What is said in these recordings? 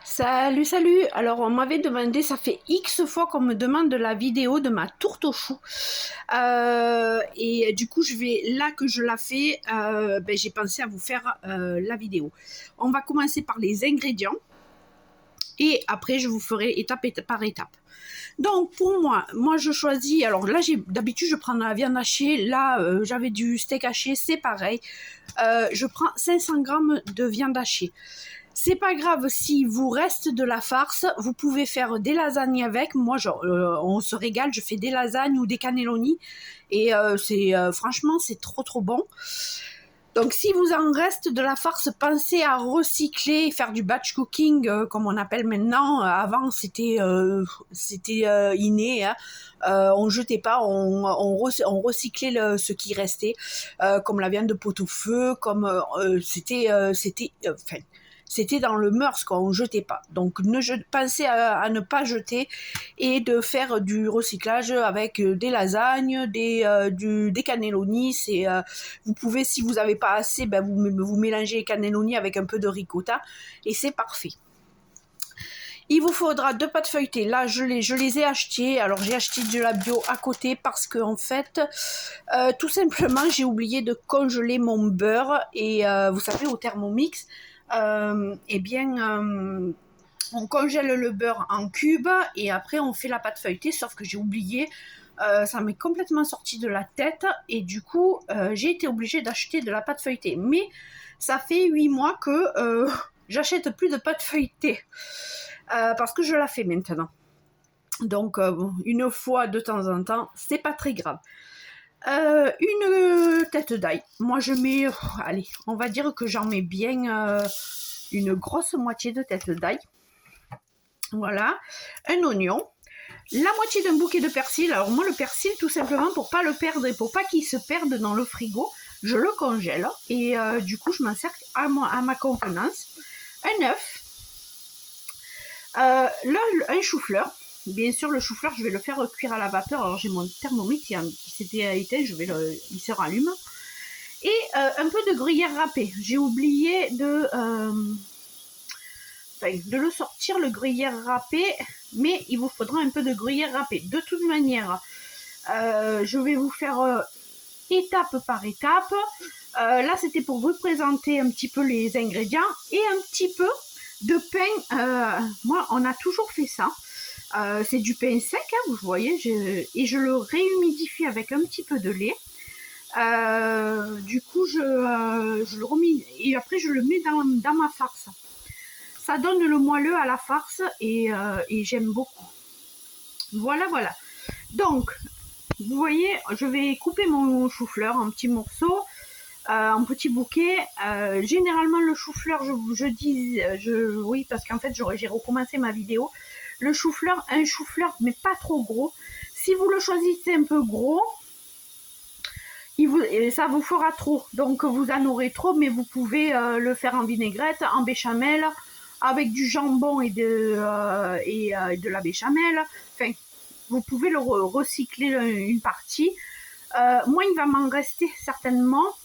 Salut, salut! Alors, on m'avait demandé, ça fait X fois qu'on me demande la vidéo de ma tourte au chou. Et du coup, là que je la fais, j'ai pensé à vous faire la vidéo. On va commencer par les ingrédients et après, je vous ferai étape par étape. Donc, pour moi je choisis, alors là, d'habitude, je prends de la viande hachée. Là, j'avais du steak haché, c'est pareil. Je prends 500 grammes de viande hachée. C'est pas grave si vous reste de la farce, vous pouvez faire des lasagnes avec. Moi, on se régale, je fais des lasagnes ou des cannelloni et franchement, c'est trop bon. Donc, si vous en reste de la farce, pensez à recycler, faire du batch cooking comme on appelle maintenant. Avant, c'était inné. Hein. On jetait pas, on recyclait ce qui restait, comme la viande de pot-au-feu, comme c'était dans le mœurs, quoi, on ne jetait pas. Donc pensez à ne pas jeter et de faire du recyclage avec des lasagnes, des cannelloni. Vous pouvez, si vous n'avez pas assez, vous mélangez les cannelloni avec un peu de ricotta et c'est parfait. Il vous faudra 2 pâtes feuilletées. Là, je les ai achetées. Alors, j'ai acheté de la bio à côté parce que, en fait, tout simplement, j'ai oublié de congeler mon beurre. Et vous savez, au Thermomix, on congèle le beurre en cubes et après, on fait la pâte feuilletée. Sauf que j'ai oublié. Ça m'est complètement sorti de la tête. Et du coup, j'ai été obligée d'acheter de la pâte feuilletée. Mais ça fait 8 mois que j'achète plus de pâte feuilletée. Parce que je la fais maintenant. Donc, une fois de temps en temps, c'est pas très grave. Une tête d'ail. Moi, je mets, allez, on va dire que j'en mets bien une grosse moitié de tête d'ail. Voilà. Un oignon. La moitié d'un bouquet de persil. Alors, moi, le persil, tout simplement, pour pas le perdre et pour pas qu'il se perde dans le frigo, je le congèle. Et du coup, je m'en sers à ma convenance. Un œuf. Là, un chou-fleur. Bien sûr, le chou-fleur, je vais le faire cuire à la vapeur. Alors, j'ai mon thermomètre qui s'était éteint, il se rallume. Et un peu de gruyère râpée. J'ai oublié de le sortir, le gruyère râpé, mais il vous faudra un peu de gruyère râpé. De toute manière, je vais vous faire étape par étape. Là, c'était pour vous présenter un petit peu les ingrédients et un petit peu de pain. Moi, on a toujours fait ça. C'est du pain sec, hein, vous voyez, et je le réhumidifie avec un petit peu de lait. Du coup, je le remets et après je le mets dans ma farce. Ça donne le moelleux à la farce et j'aime beaucoup. Voilà. Donc, vous voyez, je vais couper mon chou-fleur en petits morceaux. En petits bouquets. Généralement, le chou-fleur, oui, parce qu'en fait, j'ai recommencé ma vidéo. Le chou-fleur, un chou-fleur, mais pas trop gros. Si vous le choisissez un peu gros, ça vous fera trop. Donc, vous en aurez trop, mais vous pouvez le faire en vinaigrette, en béchamel, avec du jambon et de la béchamel. Enfin, vous pouvez le recycler une partie. Moi, il va m'en rester certainement.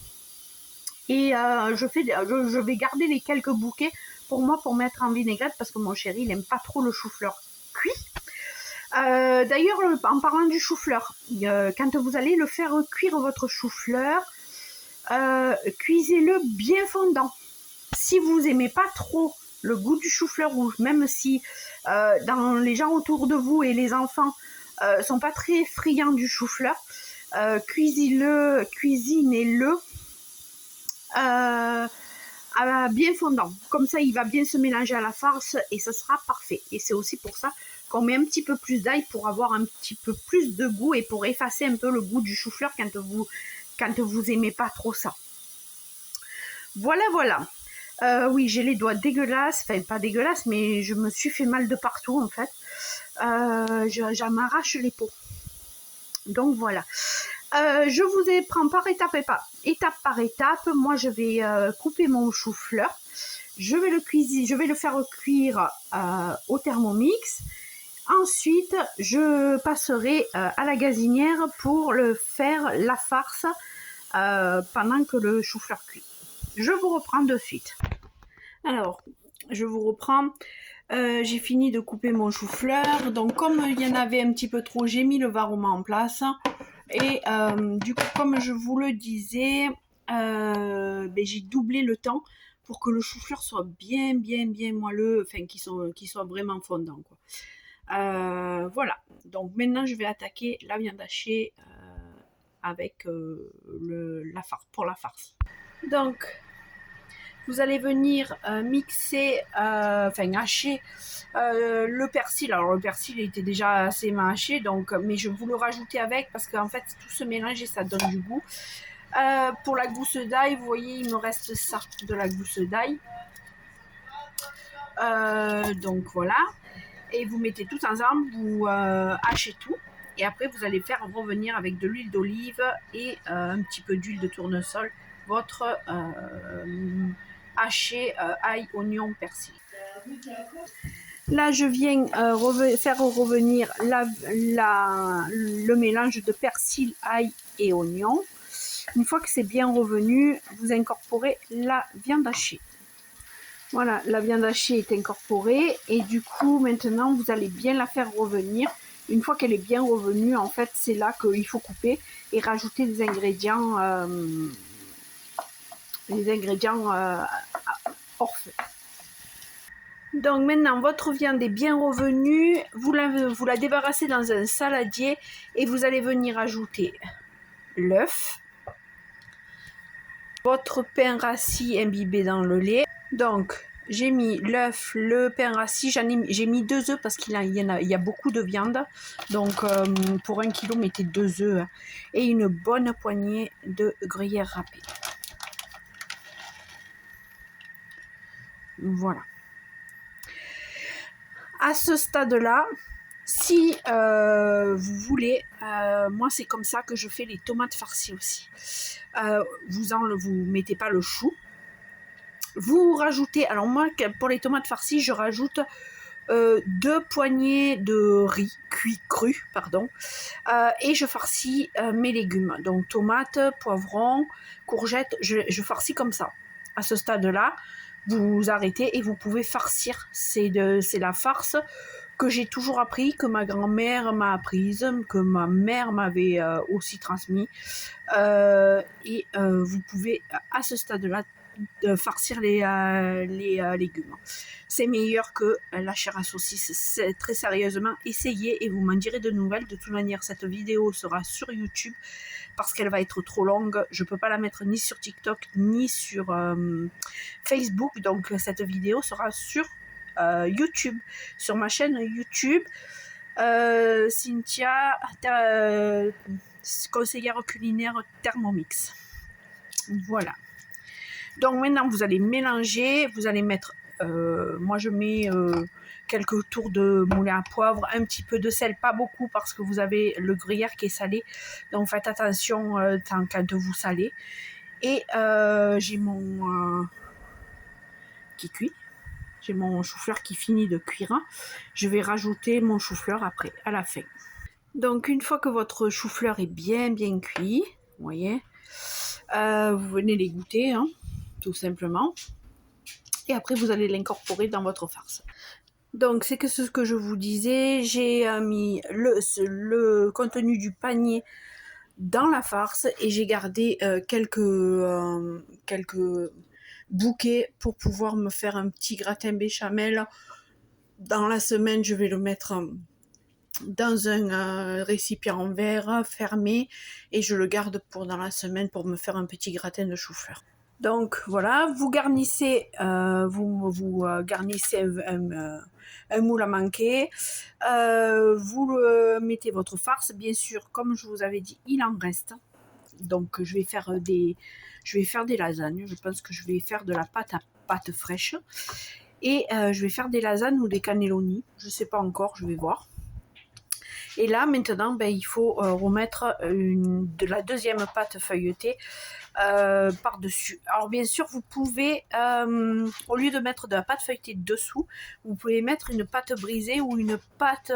Et je vais garder les quelques bouquets pour mettre en vinaigrette parce que mon chéri, il n'aime pas trop le chou-fleur cuit. D'ailleurs, en parlant du chou-fleur, quand vous allez le faire cuire votre chou-fleur, cuisez-le bien fondant. Si vous n'aimez pas trop le goût du chou-fleur rouge, même si dans les gens autour de vous et les enfants sont pas très friands du chou-fleur, cuisinez-le bien fondant. Comme ça, il va bien se mélanger à la farce et ça sera parfait. Et c'est aussi pour ça qu'on met un petit peu plus d'ail pour avoir un petit peu plus de goût et pour effacer un peu le goût du chou-fleur quand vous aimez pas trop ça. Voilà. Oui, j'ai les doigts dégueulasses, enfin pas dégueulasses, mais je me suis fait mal de partout en fait. J'en m'arrache les peaux. Donc voilà. Je vous prends par étape par étape. Moi, je vais couper mon chou-fleur. Je vais le faire cuire au Thermomix. Ensuite, je passerai à la gazinière pour le faire la farce pendant que le chou-fleur cuit. Je vous reprends de suite. Alors, je vous reprends. J'ai fini de couper mon chou-fleur. Donc comme il y en avait un petit peu trop, j'ai mis le varoma en place. Et du coup, comme je vous le disais, j'ai doublé le temps pour que le chou-fleur soit bien moelleux, enfin qu'il soit vraiment fondant, quoi. Voilà. Donc maintenant, je vais attaquer la viande hachée avec la farce, pour la farce. Donc, vous allez venir mixer, hacher le persil. Alors le persil était déjà assez haché, donc, mais je vous le rajouter avec parce qu'en fait tout se mélange et ça donne du goût. Pour la gousse d'ail, vous voyez, il me reste ça, de la gousse d'ail. Donc voilà. Et vous mettez tout ensemble, vous hachez tout. Et après, vous allez faire revenir avec de l'huile d'olive et un petit peu d'huile de tournesol votre haché ail, oignon, persil. Là, je viens faire revenir le mélange de persil, ail et oignon. Une fois que c'est bien revenu, vous incorporez la viande hachée. Voilà, la viande hachée est incorporée et du coup, maintenant, vous allez bien la faire revenir. Une fois qu'elle est bien revenue, en fait, c'est là qu'il faut couper et rajouter des ingrédients hors feu. Donc maintenant, votre viande est bien revenue. Vous la débarrassez dans un saladier et vous allez venir ajouter l'œuf, votre pain rassis imbibé dans le lait. Donc, j'ai mis l'œuf, le pain rassis, j'ai mis 2 œufs parce qu'il y a beaucoup de viande. Donc, pour 1 kg, mettez 2 œufs et une bonne poignée de gruyère râpée. Voilà. À ce stade-là, si vous voulez, moi c'est comme ça que je fais les tomates farcies aussi. Vous mettez pas le chou. Vous rajoutez, alors moi pour les tomates farcies, je rajoute 2 poignées de riz cuit cru, pardon, et je farcis mes légumes. Donc tomates, poivrons, courgettes, je farcis comme ça. À ce stade-là, vous arrêtez et vous pouvez farcir. C'est la farce que j'ai toujours appris, que ma grand-mère m'a apprise, que ma mère m'avait aussi transmis. Et vous pouvez à ce stade-là farcir les légumes. C'est meilleur que la chair à saucisse. Très sérieusement, essayez et vous m'en direz de nouvelles. De toute manière, cette vidéo sera sur YouTube parce qu'elle va être trop longue. Je ne peux pas la mettre ni sur TikTok ni sur Facebook. Donc cette vidéo sera sur YouTube, sur ma chaîne YouTube. Cynthia, conseillère culinaire Thermomix. Voilà. Donc maintenant, vous allez mélanger, vous allez mettre, moi je mets quelques tours de moulin à poivre, un petit peu de sel, pas beaucoup parce que vous avez le gruyère qui est salé, donc faites attention quand vous salez. Et j'ai mon qui cuit, j'ai mon chou-fleur qui finit de cuire. Je vais rajouter mon chou-fleur après, à la fin. Donc une fois que votre chou-fleur est bien cuit, vous voyez, vous venez les goûter, hein, tout simplement. Et après, vous allez l'incorporer dans votre farce. Donc, c'est que ce que je vous disais, j'ai mis le contenu du panier dans la farce et j'ai gardé quelques bouquets pour pouvoir me faire un petit gratin béchamel. Dans la semaine, je vais le mettre dans un récipient en verre fermé et je le garde pour dans la semaine pour me faire un petit gratin de chou-fleur. Donc voilà, vous garnissez, garnissez un moule à manquer, vous mettez votre farce, bien sûr, comme je vous avais dit, il en reste. Donc je vais faire des lasagnes, je pense que je vais faire de la pâte fraîche et je vais faire des lasagnes ou des cannelloni, je ne sais pas encore, je vais voir. Et là maintenant, il faut remettre de la deuxième pâte feuilletée par-dessus. Alors bien sûr, vous pouvez, au lieu de mettre de la pâte feuilletée dessous, vous pouvez mettre une pâte brisée ou une pâte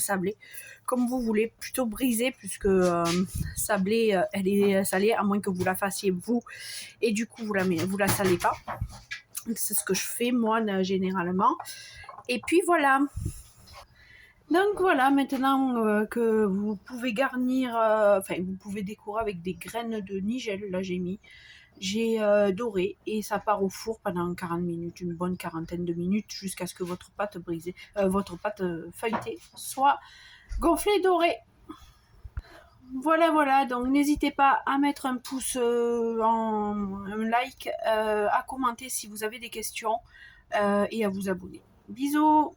sablée, comme vous voulez, plutôt brisée, puisque sablée, elle est salée, à moins que vous la fassiez vous, et du coup vous la salez pas. C'est ce que je fais moi généralement. Et puis voilà. Donc voilà, maintenant que vous pouvez garnir, enfin vous pouvez décorer avec des graines de nigel, là j'ai doré et ça part au four pendant 40 minutes, une bonne quarantaine de minutes jusqu'à ce que votre pâte brisée, votre pâte feuilletée soit gonflée dorée. Voilà, donc n'hésitez pas à mettre un pouce un like, à commenter si vous avez des questions et à vous abonner. Bisous!